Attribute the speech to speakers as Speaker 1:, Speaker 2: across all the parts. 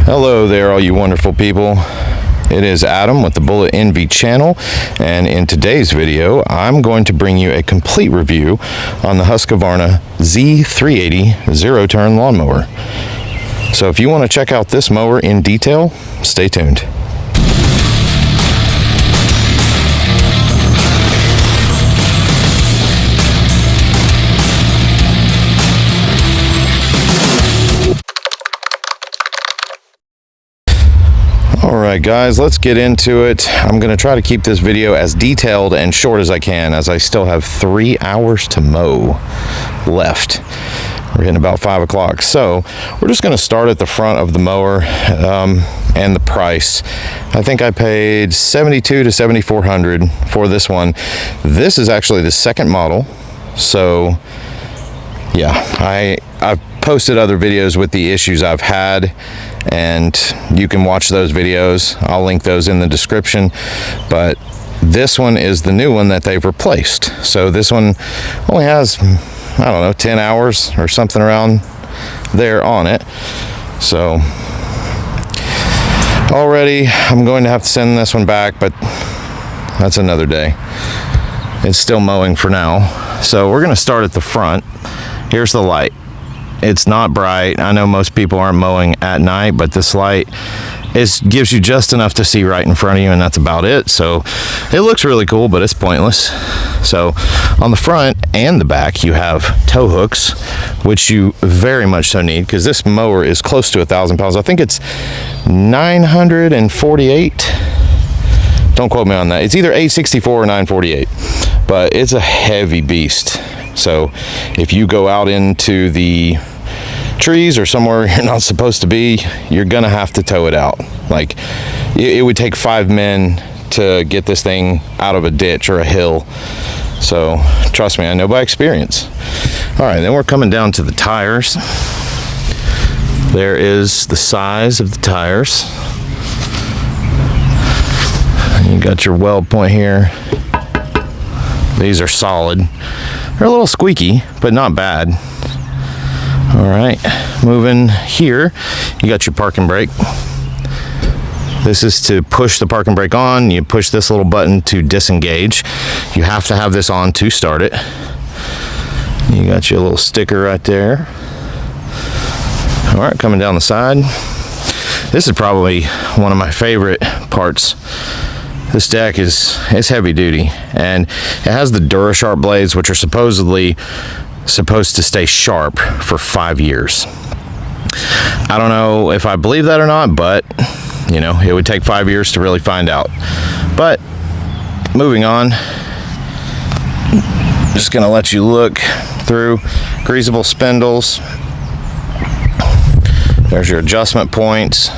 Speaker 1: Hello there, all you wonderful people. It is Adam with the Bullet Envy channel, and in today's video I'm going to bring you a complete review on the HUSQVARNA Z380 zero-turn lawnmower. So if you want to check out this mower in detail, stay tuned. Alright guys, let's get into it. I'm going to try to keep this video as detailed and short as I can, as I still have 3 hours to mow left. We're hitting about 5 o'clock. So we're just going to start at the front of the mower and the price. I think I paid $7,200 to $7,400 for this one. This is actually the second model. So yeah, I've posted other videos with the issues I've had, and you can watch those videos. I'll link those in the description. But this one is the new one that they've replaced. So this one only has, I don't know, 10 hours or something around there on it. So already I'm going to have to send this one back, but that's another day. It's still mowing for now. So we're going to start at the front. Here's the light. It's not bright. I know most people aren't mowing at night, but this light gives you just enough to see right in front of you, and that's about it. So it looks really cool, but it's pointless. So on the front and the back, you have tow hooks, which you very much so need, because this mower is close to 1,000 pounds. I think it's 948. Don't quote me on that. It's either 864 or 948, but it's a heavy beast. So if you go out into the trees or somewhere you're not supposed to be, you're gonna have to tow it out. Like, it would take 5 men to get this thing out of a ditch or a hill. So trust me, I know by experience. All right, then we're coming down to the tires. There is the size of the tires. You got your weld point here. These are solid. They're a little squeaky, but not bad. All right, moving here, you got your parking brake. This is to push the parking brake on. You push this little button to disengage. You have to have this on to start it. You got your little sticker right there. All right, coming down the side. This is probably one of my favorite parts. This deck is heavy duty, and it has the DuraSharp blades, which are supposedly supposed to stay sharp for 5 years. I don't know if I believe that or not, but you know, it would take 5 years to really find out. But moving on, just gonna let you look through. Greasable spindles. There's your adjustment points.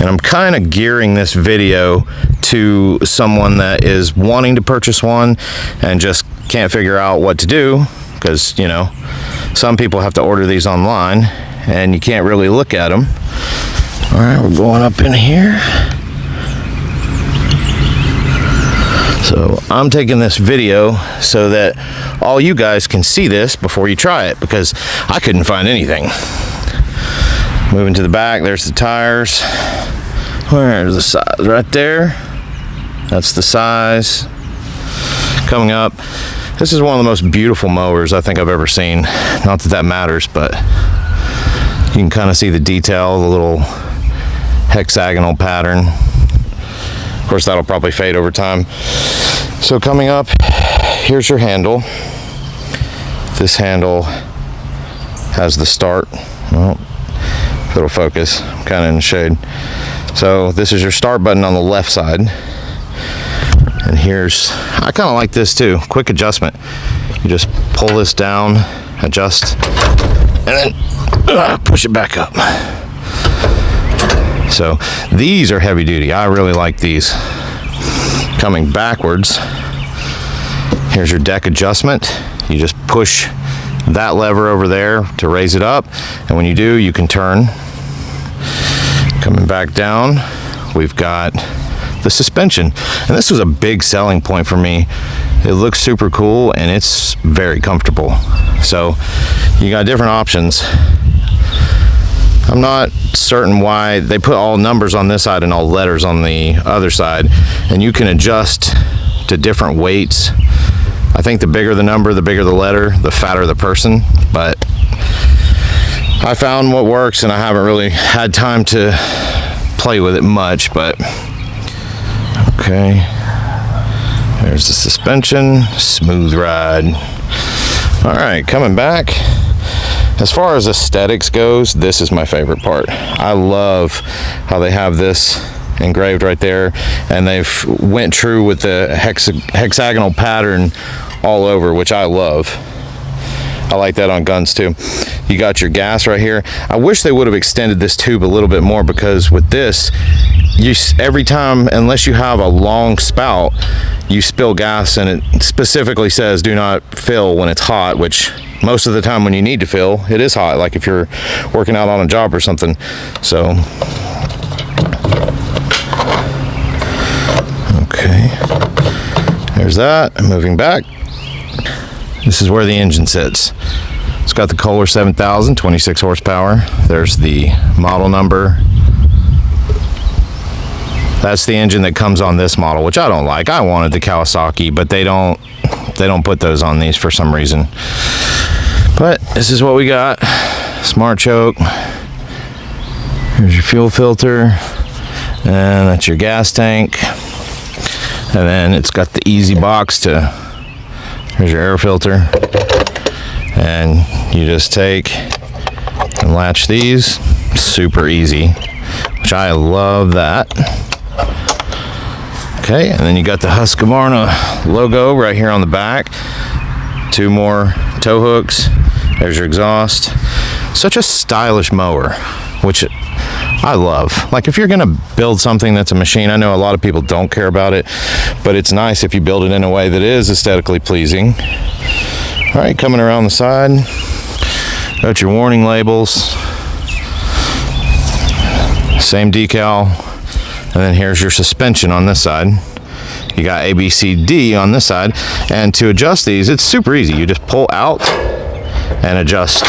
Speaker 1: And I'm kind of gearing this video to someone that is wanting to purchase one and just can't figure out what to do, because, you know, some people have to order these online and you can't really look at them. All right, we're going up in here. So I'm taking this video so that all you guys can see this before you try it, because I couldn't find anything. Moving to the back, there's the tires. Where's the size? Right there. That's the size. Coming up, this is one of the most beautiful mowers I think I've ever seen. Not that that matters, but you can kind of see the detail, the little hexagonal pattern. Of course, that'll probably fade over time. So coming up, here's your handle. This handle has the start. Well, if it'll focus, I'm kind of in the shade. So this is your start button on the left side. And here's, I kind of like this too, quick adjustment. You just pull this down, adjust, and then push it back up. So these are heavy duty. I really like these. Coming backwards, here's your deck adjustment. You just push that lever over there to raise it up, and when you do, you can turn. Coming back down, we've got the suspension, and this was a big selling point for me. It looks super cool and it's very comfortable. So you got different options. I'm not certain why they put all numbers on this side and all letters on the other side, and you can adjust to different weights. I think the bigger the number, the bigger the letter, the fatter the person, but I found what works, and I haven't really had time to play with it much, but okay. There's the suspension, smooth ride. All right, coming back. As far as aesthetics goes, this is my favorite part. I love how they have this engraved right there, and they've went true with the hexagonal pattern all over, which I love. I like that on guns too. You got your gas right here. I wish they would have extended this tube a little bit more, because with this, every time, unless you have a long spout, you spill gas, and it specifically says do not fill when it's hot, which most of the time when you need to fill, it is hot, like if you're working out on a job or something. So, okay, there's that. Moving back, this is where the engine sits. It's got the Kohler 7000, 26 horsepower. There's the model number. That's the engine that comes on this model, which I don't like. I wanted the Kawasaki, but they don't put those on these for some reason. But this is what we got. Smart choke. Here's your fuel filter, and that's your gas tank. And then it's got the easy box to, here's your air filter. And you just take and latch these. Super easy, which I love that. Okay, and then you got the HUSQVARNA logo right here on the back. 2 more tow hooks. There's your exhaust. Such a stylish mower, which I love. Like, if you're gonna build something that's a machine, I know a lot of people don't care about it, but it's nice if you build it in a way that is aesthetically pleasing. All right, coming around the side, got your warning labels, same decal, and then here's your suspension on this side. You got A, B, C, D on this side, and to adjust these, it's super easy. You just pull out and adjust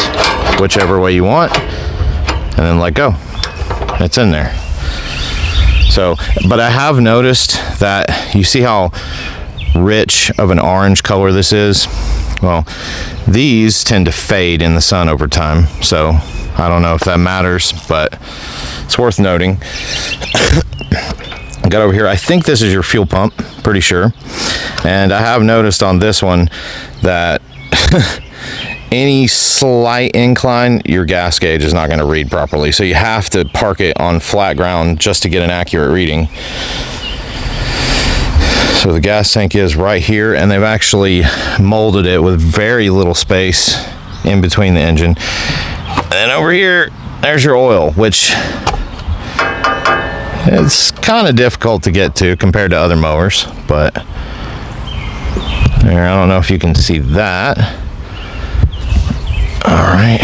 Speaker 1: whichever way you want, and then let go. It's in there. So, but I have noticed that, you see how rich of an orange color this is? Well, these tend to fade in the sun over time, so I don't know if that matters, but it's worth noting. I got over here, I think this is your fuel pump, pretty sure. And I have noticed on this one that any slight incline, your gas gauge is not going to read properly. So you have to park it on flat ground just to get an accurate reading. So the gas tank is right here, and they've actually molded it with very little space in between the engine. And over here, there's your oil, which it's kind of difficult to get to compared to other mowers, but there, I don't know if you can see that. All right,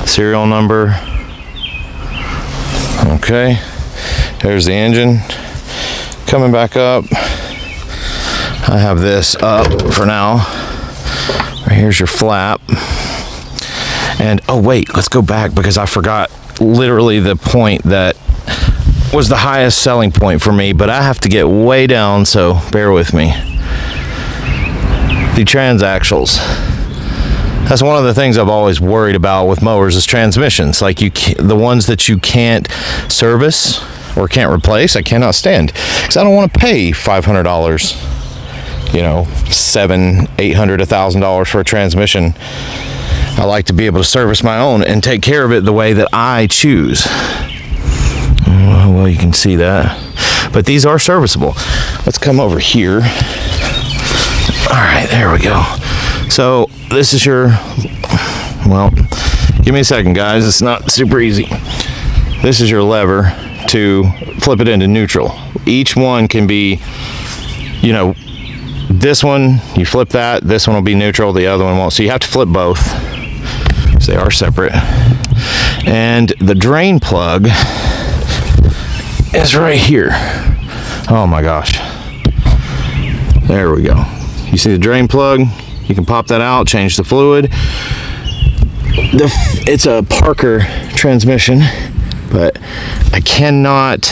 Speaker 1: serial number. Okay, there's the engine. Coming back up, I have this up for now. Right here's your flap. And oh wait, let's go back, because I forgot literally the point that was the highest selling point for me, but I have to get way down, so bear with me. The transaxles. That's one of the things I've always worried about with mowers, is transmissions. Like, the ones that you can't service or can't replace, I cannot stand, because I don't want to pay $500, you know, $700, $800, $1,000 for a transmission. I like to be able to service my own and take care of it the way that I choose. Well, you can see that, but these are serviceable. Let's come over here. All right, there we go. So this is your, well, give me a second, guys. It's not super easy. This is your lever to flip it into neutral. Each one can be, you know, this one, you flip that, this one will be neutral, the other one won't. So you have to flip both, because they are separate. And the drain plug is right here. Oh my gosh. There we go. You see the drain plug? You can pop that out, change the fluid. It's a Parker transmission, but I cannot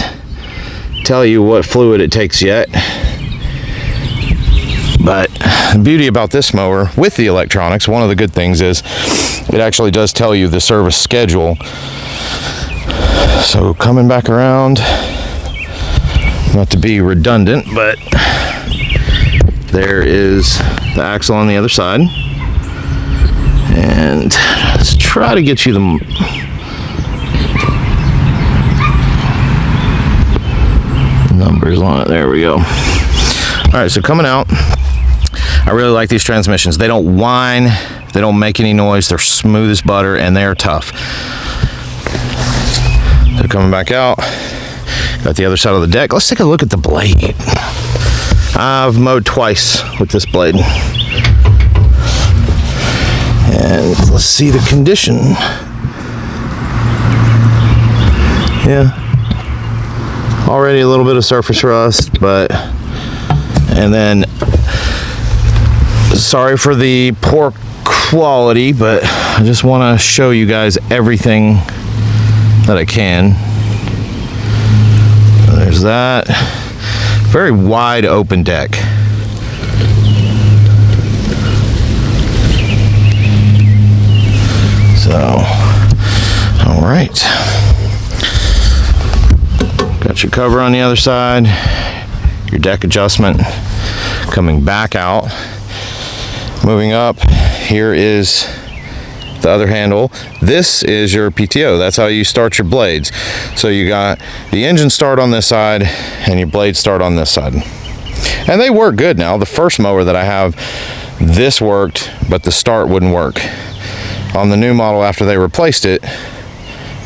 Speaker 1: tell you what fluid it takes yet. But the beauty about this mower with the electronics, one of the good things is it actually does tell you the service schedule. So coming back around, not to be redundant, but there is the axle on the other side. And let's try to get you the numbers on it. There we go. All right, so coming out, I really like these transmissions. They don't whine, they don't make any noise, they're smooth as butter, and they're tough. They're coming back out. Got the other side of the deck. Let's take a look at the blade. I've mowed twice with this blade. And let's see the condition. Yeah. Already a little bit of surface rust, but, and then, sorry for the poor quality, but I just want to show you guys everything that I can. There's that. Very wide open deck. So, all right. Got your cover on the other side, your deck adjustment coming back out. Moving up, here is the other handle. This is your PTO. That's how you start your blades. So you got the engine start on this side and your blades start on this side. And they work good now. The first mower that I have, this worked, but the start wouldn't work. On the new model, after they replaced it,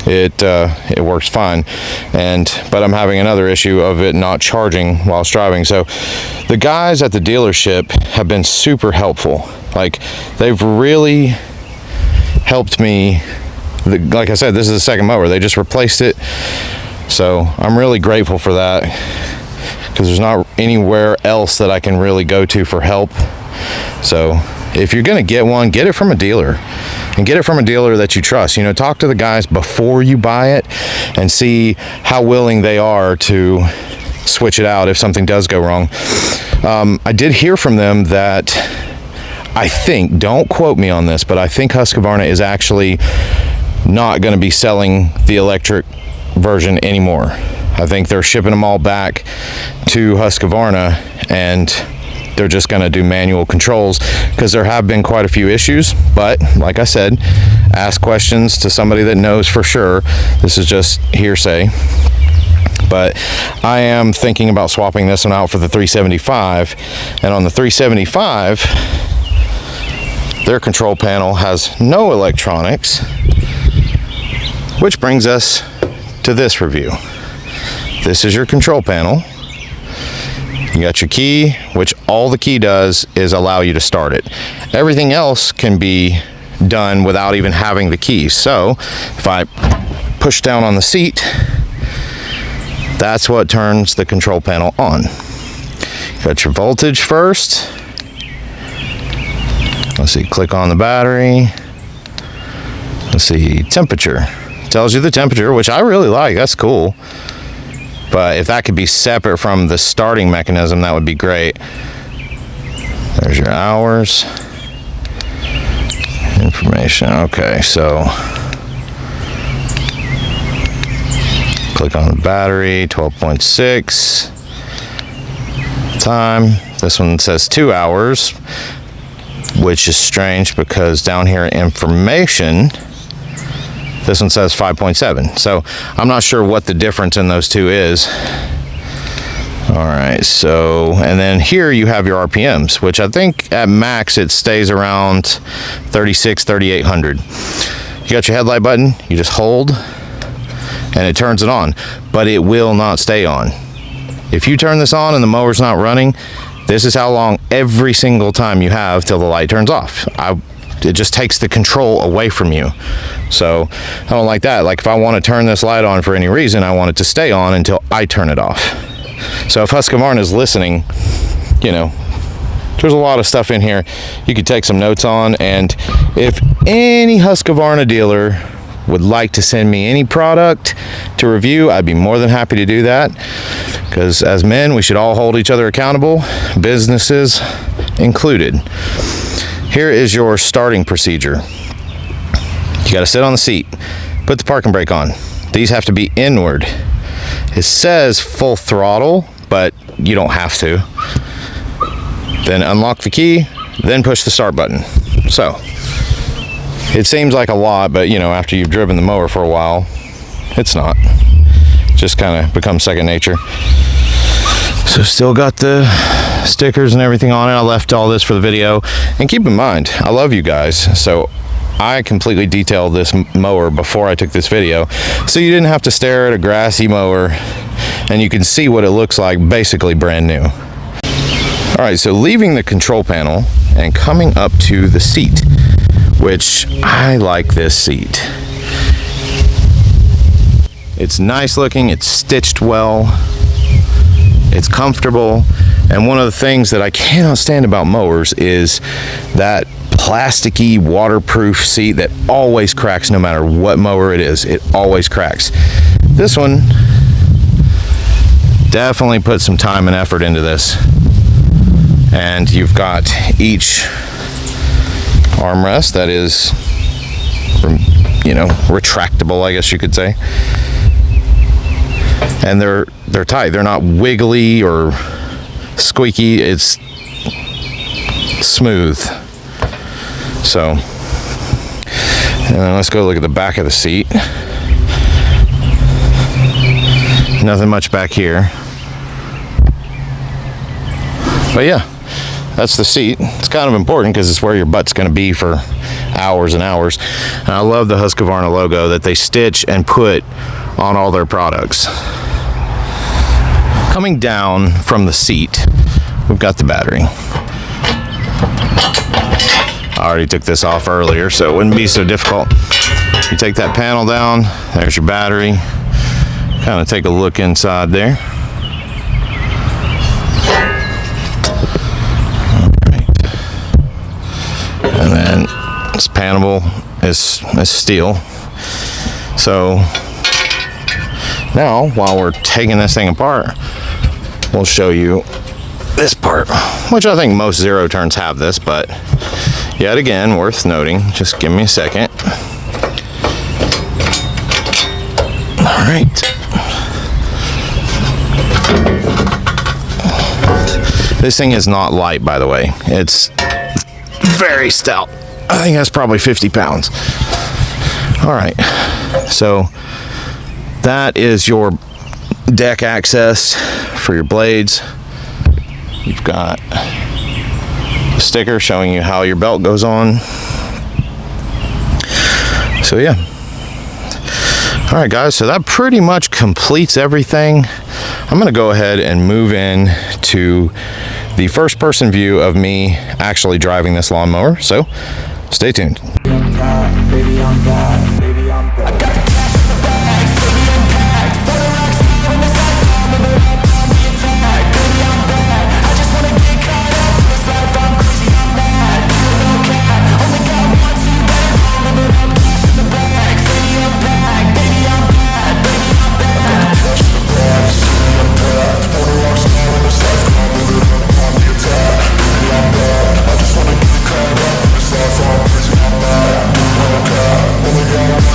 Speaker 1: it works fine. But I'm having another issue of it not charging while driving. So the guys at the dealership have been super helpful. Like, they've really helped me. Like I said, this is the second mower. They just replaced it. So I'm really grateful for that, because there's not anywhere else that I can really go to for help. So if you're gonna get one, get it from a dealer, and get it from a dealer that you trust. You know, talk to the guys before you buy it and see how willing they are to switch it out if something does go wrong. I did hear from them that, I think, don't quote me on this, but I think HUSQVARNA is actually not going to be selling the electric version anymore. I think they're shipping them all back to HUSQVARNA, and they're just going to do manual controls, because there have been quite a few issues. But like I said, ask questions to somebody that knows for sure. This is just hearsay. But I am thinking about swapping this one out for the 375, and on the 375, their control panel has no electronics, which brings us to this review. This is your control panel. You got your key, which all the key does is allow you to start it. Everything else can be done without even having the key. So if I push down on the seat, that's what turns the control panel on. Got your voltage first. Let's see, click on the battery. Let's see, temperature. Tells you the temperature, which I really like, that's cool. But if that could be separate from the starting mechanism, that would be great. There's your hours. Information, okay, so click on the battery, 12.6. Time, this one says 2 hours, which is strange because down here in information, this one says 5.7. So I'm not sure what the difference in those two is. All right, so, and then here you have your RPMs, which I think at max it stays around 3,800. You got your headlight button, you just hold and it turns it on, but it will not stay on. If you turn this on and the mower's not running, this is how long every single time you have till the light turns off. It just takes the control away from you. So I don't like that. Like, if I want to turn this light on for any reason, I want it to stay on until I turn it off. So if HUSQVARNA is listening, you know, there's a lot of stuff in here you could take some notes on. And if any HUSQVARNA dealer would like to send me any product to review, I'd be more than happy to do that, because as men, we should all hold each other accountable, businesses included. Here is your starting procedure. You got to sit on the seat, put the parking brake on. These have to be inward. It says full throttle, but you don't have to. Then unlock the key, then push the start button. So it seems like a lot, but you know, after you've driven the mower for a while, it's not. Just kind of becomes second nature. So still got the stickers and everything on it. I left all this for the video. And keep in mind, I love you guys. So I completely detailed this mower before I took this video, so you didn't have to stare at a grassy mower, and you can see what it looks like, basically brand new. All right, so leaving the control panel and coming up to the seat, which I like this seat. It's nice looking, it's stitched well, it's comfortable, and one of the things that I cannot stand about mowers is that plasticky waterproof seat that always cracks no matter what mower it is. It always cracks. This one definitely put some time and effort into this, and you've got each armrest that is, you know, retractable, I guess you could say, and they're tight. They're not wiggly or squeaky. It's smooth. So, and then let's go look at the back of the seat. Nothing much back here. But yeah, that's the seat. It's kind of important because it's where your butt's going to be for hours and hours. And I love the HUSQVARNA logo that they stitch and put on all their products. Coming down from the seat, we've got the battery. I already took this off earlier, so it wouldn't be so difficult. You take that panel down, there's your battery. Kind of take a look inside there. All right. And then this panel is steel. So now, while we're taking this thing apart, we'll show you this part, which I think most zero turns have this, but yet again, worth noting. Just give me a second. All right. This thing is not light, by the way. It's very stout. I think that's probably 50 pounds. All right. So that is your deck access for your blades. You've got a sticker showing you how your belt goes on. So yeah. All right, guys, so that pretty much completes everything. I'm gonna go ahead and move in to the first person view of me actually driving this lawnmower. So stay tuned.
Speaker 2: Only got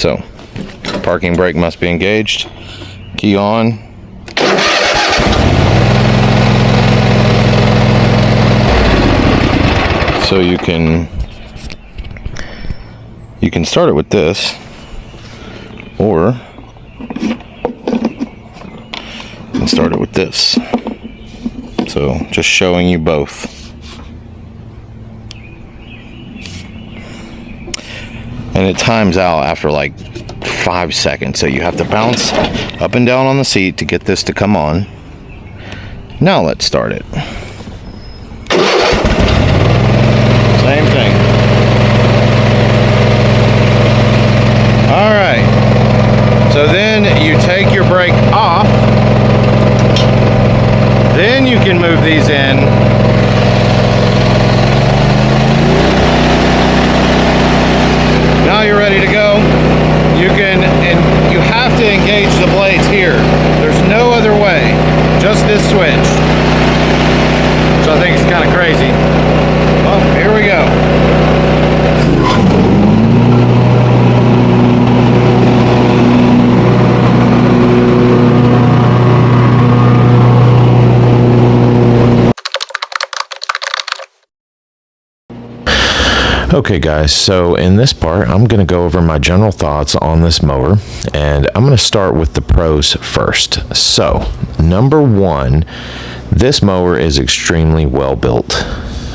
Speaker 1: So, parking brake must be engaged. Key on. So you can start it with this, or you can start it with this. So just showing you both. And it times out after like 5 seconds, so you have to bounce up and down on the seat to get this to come on. Now let's start it. Same thing. Alright, so then you take your brake off, then you can move these in. Now you're ready to go. You can, and you have to engage the blades here. There's no other way, just this switch. So I think it's kind of crazy. Well, here we go. Okay guys, so in this part I'm going to go over my general thoughts on this mower, and I'm going to start with the pros first. So number one, this mower is extremely well built.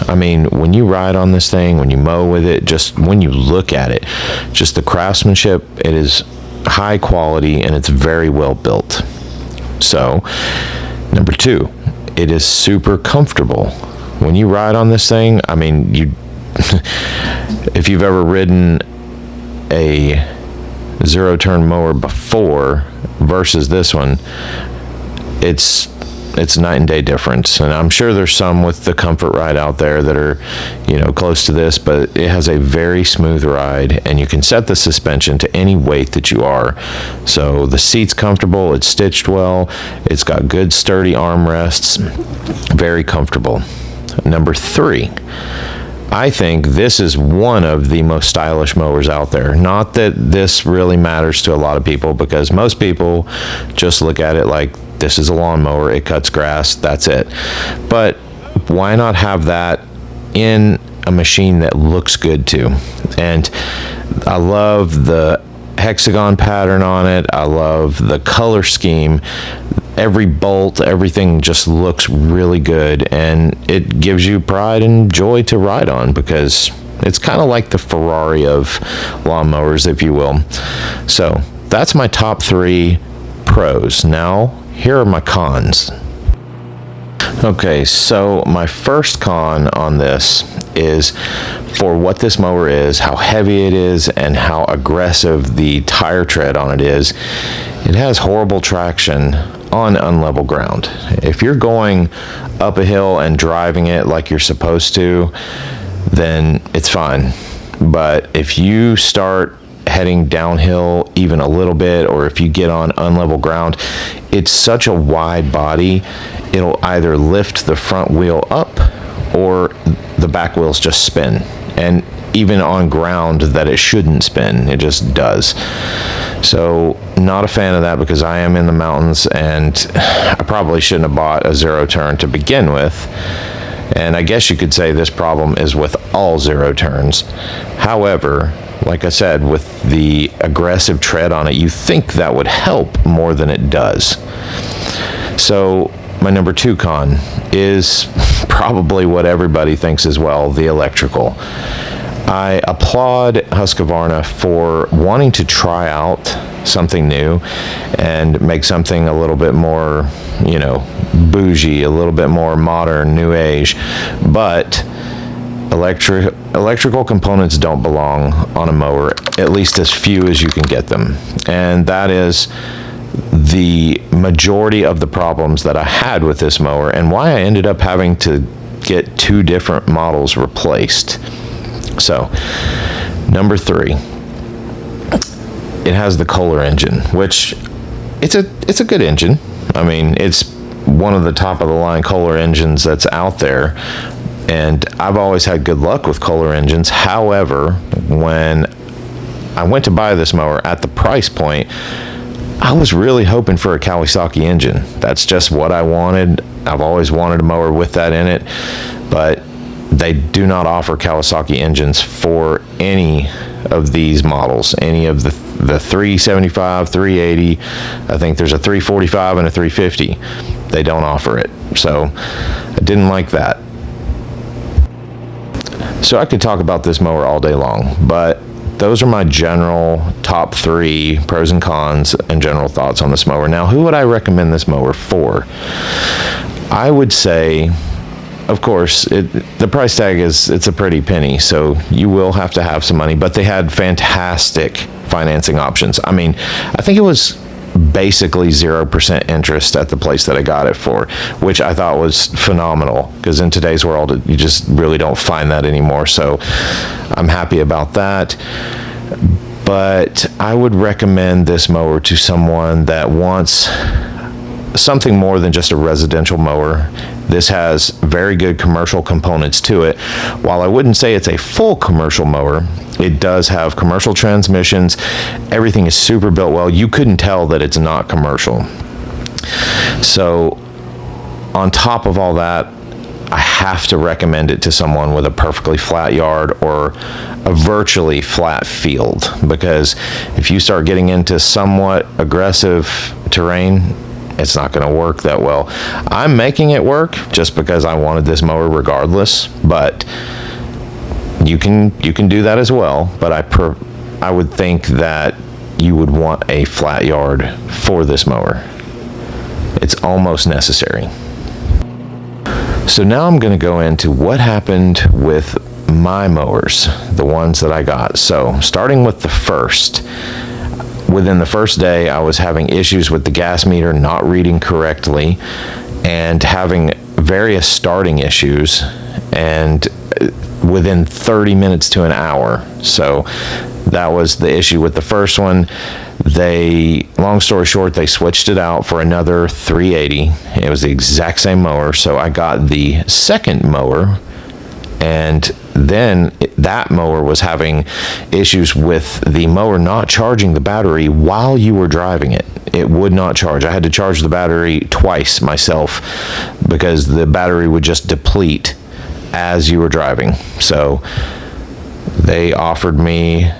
Speaker 1: I mean, when you ride on this thing, when you mow with it, just when you look at it, just the craftsmanship, it is high quality and it's very well built. So number two, it is super comfortable. When you ride on this thing, I mean, if you've ever ridden a zero-turn mower before versus this one, it's night and day difference. And I'm sure there's some with the Comfort Ride out there that are, you know, close to this, but it has a very smooth ride, and you can set the suspension to any weight that you are. So the seat's comfortable, it's stitched well, it's got good sturdy armrests, very comfortable. Number three, I think this is one of the most stylish mowers out there. Not that this really matters to a lot of people, because most people just look at it like, this is a lawnmower, it cuts grass, that's it. But why not have that in a machine that looks good too? And I love the hexagon pattern on it. I love the color scheme. Every bolt, everything just looks really good, and it gives you pride and joy to ride on, because it's kind of like the Ferrari of lawnmowers, if you will. So that's my top three pros. Now here are my cons. Okay, so my first con on this is, for what this mower is, how heavy it is, and how aggressive the tire tread on it is, it has horrible traction on unlevel ground. If you're going up a hill and driving it like you're supposed to, then it's fine. But if you start heading downhill even a little bit, or if you get on unlevel ground, it's such a wide body, it'll either lift the front wheel up or the back wheels just spin. And even on ground that it shouldn't spin, it just does. So not a fan of that, because I am in the mountains, and I probably shouldn't have bought a zero turn to begin with. And I guess you could say this problem is with all zero turns. However, like I said, with the aggressive tread on it, you think that would help more than it does. So my number two con is probably what everybody thinks as well, the electrical. I applaud HUSQVARNA for wanting to try out something new and make something a little bit more, you know, bougie, a little bit more modern, new age. But electrical components don't belong on a mower, at least as few as you can get them. And that is the majority of the problems that I had with this mower, and why I ended up having to get two different models replaced. So, number three, it has the Kohler engine, which it's a good engine. I mean, it's one of the top of the line Kohler engines that's out there, and I've always had good luck with Kohler engines. However, when I went to buy this mower at the price point, I was really hoping for a Kawasaki engine. That's just what I wanted. I've always wanted a mower with that in it, but they do not offer Kawasaki engines for any of these models, any of the 375, 380. I think there's a 345 and a 350. They don't offer it, so I didn't like that. So I could talk about this mower all day long, but those are my general top 3 pros and cons and general thoughts on this mower. Now, who would I recommend this mower for? I would say, of course, the price tag it's a pretty penny, so you will have to have some money, but they had fantastic financing options. I mean, I think it was basically 0% interest at the place that I got it for, which I thought was phenomenal, because in today's world you just really don't find that anymore, so I'm happy about that. But I would recommend this mower to someone that wants something more than just a residential mower. This has very good commercial components to it. While I wouldn't say it's a full commercial mower, it does have commercial transmissions. Everything is super built well. You couldn't tell that it's not commercial. So on top of all that, I have to recommend it to someone with a perfectly flat yard or a virtually flat field, because if you start getting into somewhat aggressive terrain, it's not going to work that well. I'm making it work just because I wanted this mower regardless, but you can do that as well. But I would think that you would want a flat yard for this mower. It's almost necessary. So now I'm going to go into what happened with my mowers, the ones that I got. So starting with the first. Within the first day, I was having issues with the gas meter not reading correctly and having various starting issues, and within 30 minutes to an hour. So that was the issue with the first one. Long story short, they switched it out for another 380. It was the exact same mower. So I got the second mower, and then that mower was having issues with the mower not charging the battery while you were driving it. It would not charge. I had to charge the battery twice myself because the battery would just deplete as you were driving. So they offered me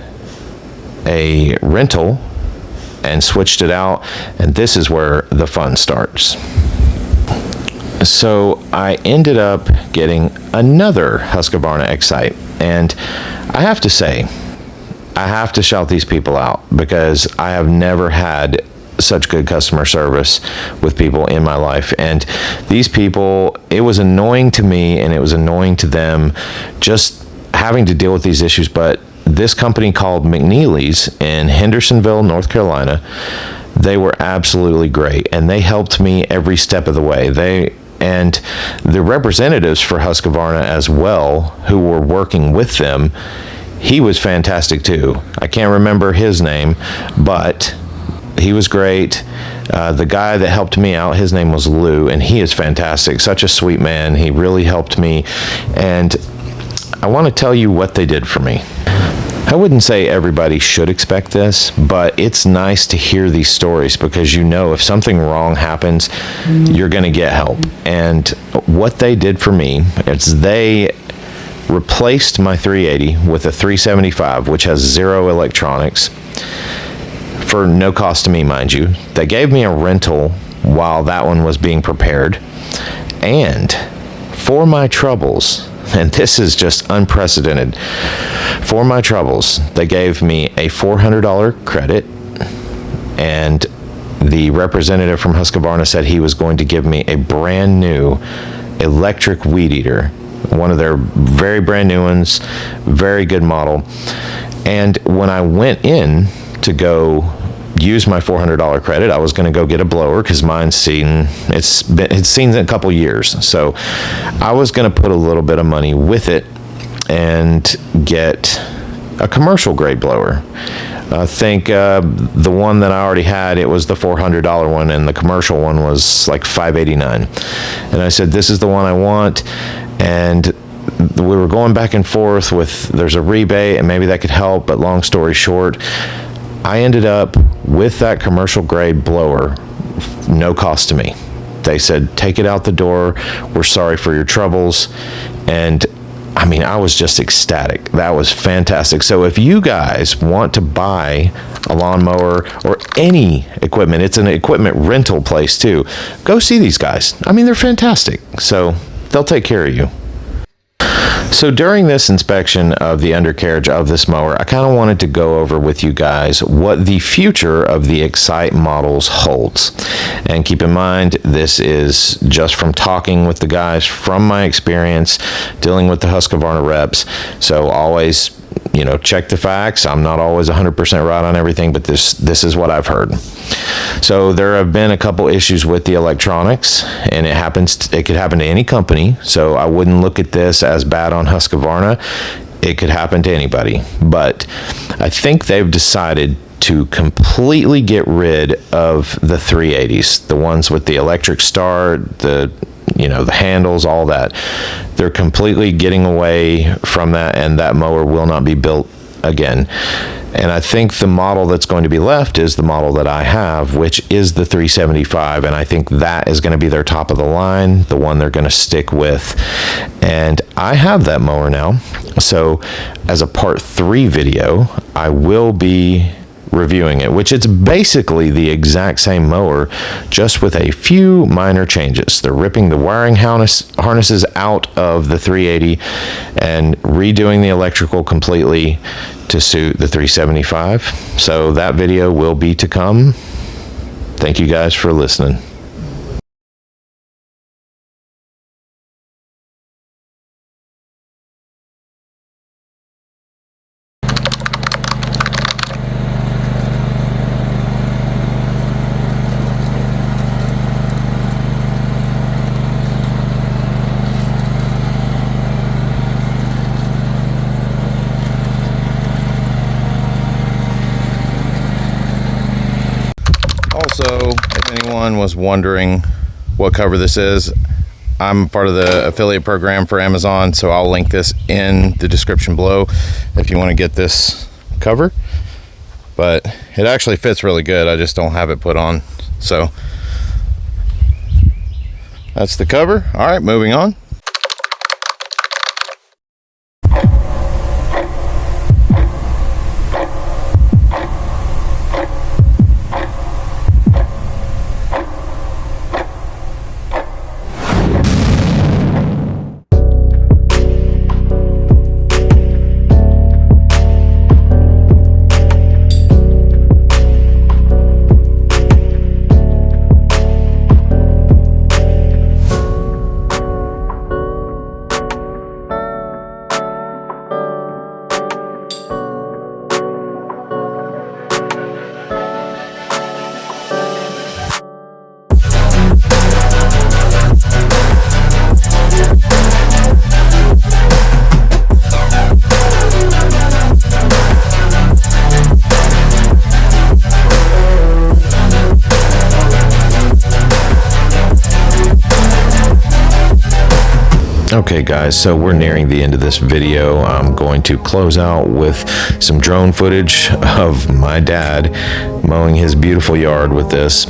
Speaker 1: a rental and switched it out, and this is where the fun starts. So I ended up getting another HUSQVARNA XCITE, and I have to say, I have to shout these people out, because I have never had such good customer service with people in my life. And these people, it was annoying to me and it was annoying to them just having to deal with these issues. But this company called McNeely's in Hendersonville, North Carolina, they were absolutely great, and they helped me every step of the way. And the representatives for HUSQVARNA as well, who were working with them, he was fantastic too. I can't remember his name, but he was great. The guy that helped me out, his name was Lou, and he is fantastic. Such a sweet man. He really helped me. And I want to tell you what they did for me. I wouldn't say everybody should expect this, but it's nice to hear these stories, because you know if something wrong happens, you're going to get help. And what they did for me is they replaced my 380 with a 375, which has 0 electronics, for no cost to me, mind you. They gave me a rental while that one was being prepared. And for my troubles, and this is just unprecedented, for my troubles, they gave me a $400 credit, and the representative from HUSQVARNA said he was going to give me a brand new electric weed eater, one of their very brand new ones, very good model. And when I went in to go use my $400 credit, I was going to go get a blower, because mine's seen a couple years. So I was going to put a little bit of money with it and get a commercial grade blower. I think the one that I already had, it was the $400 one, and the commercial one was like $589. And I said, this is the one I want. And we were going back and forth with there's a rebate and maybe that could help, but long story short, I ended up with that commercial grade blower, no cost to me. They said, take it out the door. We're sorry for your troubles. And I mean, I was just ecstatic. That was fantastic. So if you guys want to buy a lawnmower or any equipment, it's an equipment rental place too, go see these guys. I mean, they're fantastic. So they'll take care of you. So during this inspection of the undercarriage of this mower, I kind of wanted to go over with you guys what the future of the Excite models holds. And keep in mind, this is just from talking with the guys, from my experience dealing with the HUSQVARNA reps. So always, you know, check the facts. I'm not always 100% right on everything, but this is what I've heard. So there have been a couple issues with the electronics, and it could happen to any company. So I wouldn't look at this as bad on HUSQVARNA. It could happen to anybody, but I think they've decided to completely get rid of the 380s, the ones with the electric start, the handles, all that. They're completely getting away from that, and that mower will not be built again. And I think the model that's going to be left is the model that I have, which is the 375. And I think that is going to be their top of the line, the one they're going to stick with. And I have that mower now. So as a part 3 video, I will be reviewing it, which it's basically the exact same mower, just with a few minor changes. They're ripping the wiring harnesses out of the 380 and redoing the electrical completely to suit the 375. So that video will be to come. Thank you guys for listening. Also, if anyone was wondering what cover this is, I'm part of the affiliate program for Amazon, so I'll link this in the description below if you want to get this cover. But it actually fits really good. I just don't have it put on. So that's the cover. All right, moving on. Okay guys, so we're nearing the end of this video. I'm going to close out with some drone footage of my dad mowing his beautiful yard with this.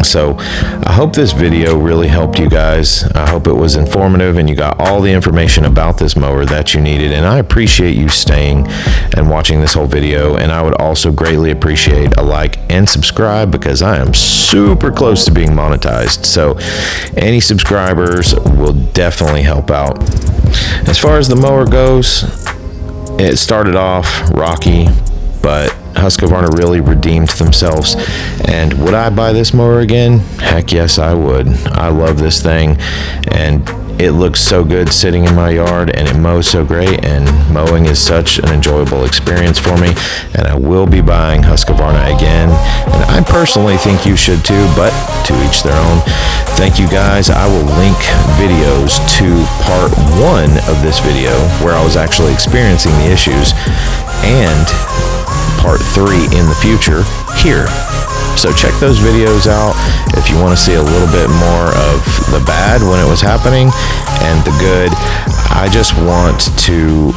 Speaker 1: So I hope this video really helped you guys. I hope it was informative and you got all the information about this mower that you needed. And I appreciate you staying and watching this whole video. And I would also greatly appreciate a like and subscribe, because I am super close to being monetized. So any subscribers will definitely help out. As far as the mower goes, it started off rocky, but HUSQVARNA really redeemed themselves. And would I buy this mower again? Heck yes, I would. I love this thing, and it looks so good sitting in my yard, and it mows so great, and mowing is such an enjoyable experience for me. And I will be buying HUSQVARNA again, and I personally think you should too, but to each their own. Thank you guys. I will link videos to part 1 of this video where I was actually experiencing the issues, and part 3 in the future here. So check those videos out if you want to see a little bit more of the bad when it was happening and the good. I just want to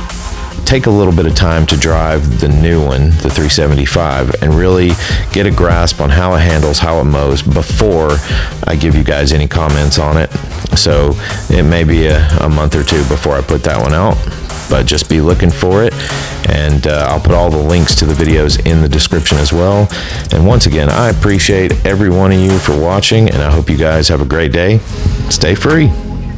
Speaker 1: take a little bit of time to drive the new one, the 375, and really get a grasp on how it handles, how it mows before I give you guys any comments on it. So it may be a month or two before I put that one out, but just be looking for it, and I'll put all the links to the videos in the description as well. And once again, I appreciate every one of you for watching, and I hope you guys have a great day. Stay free.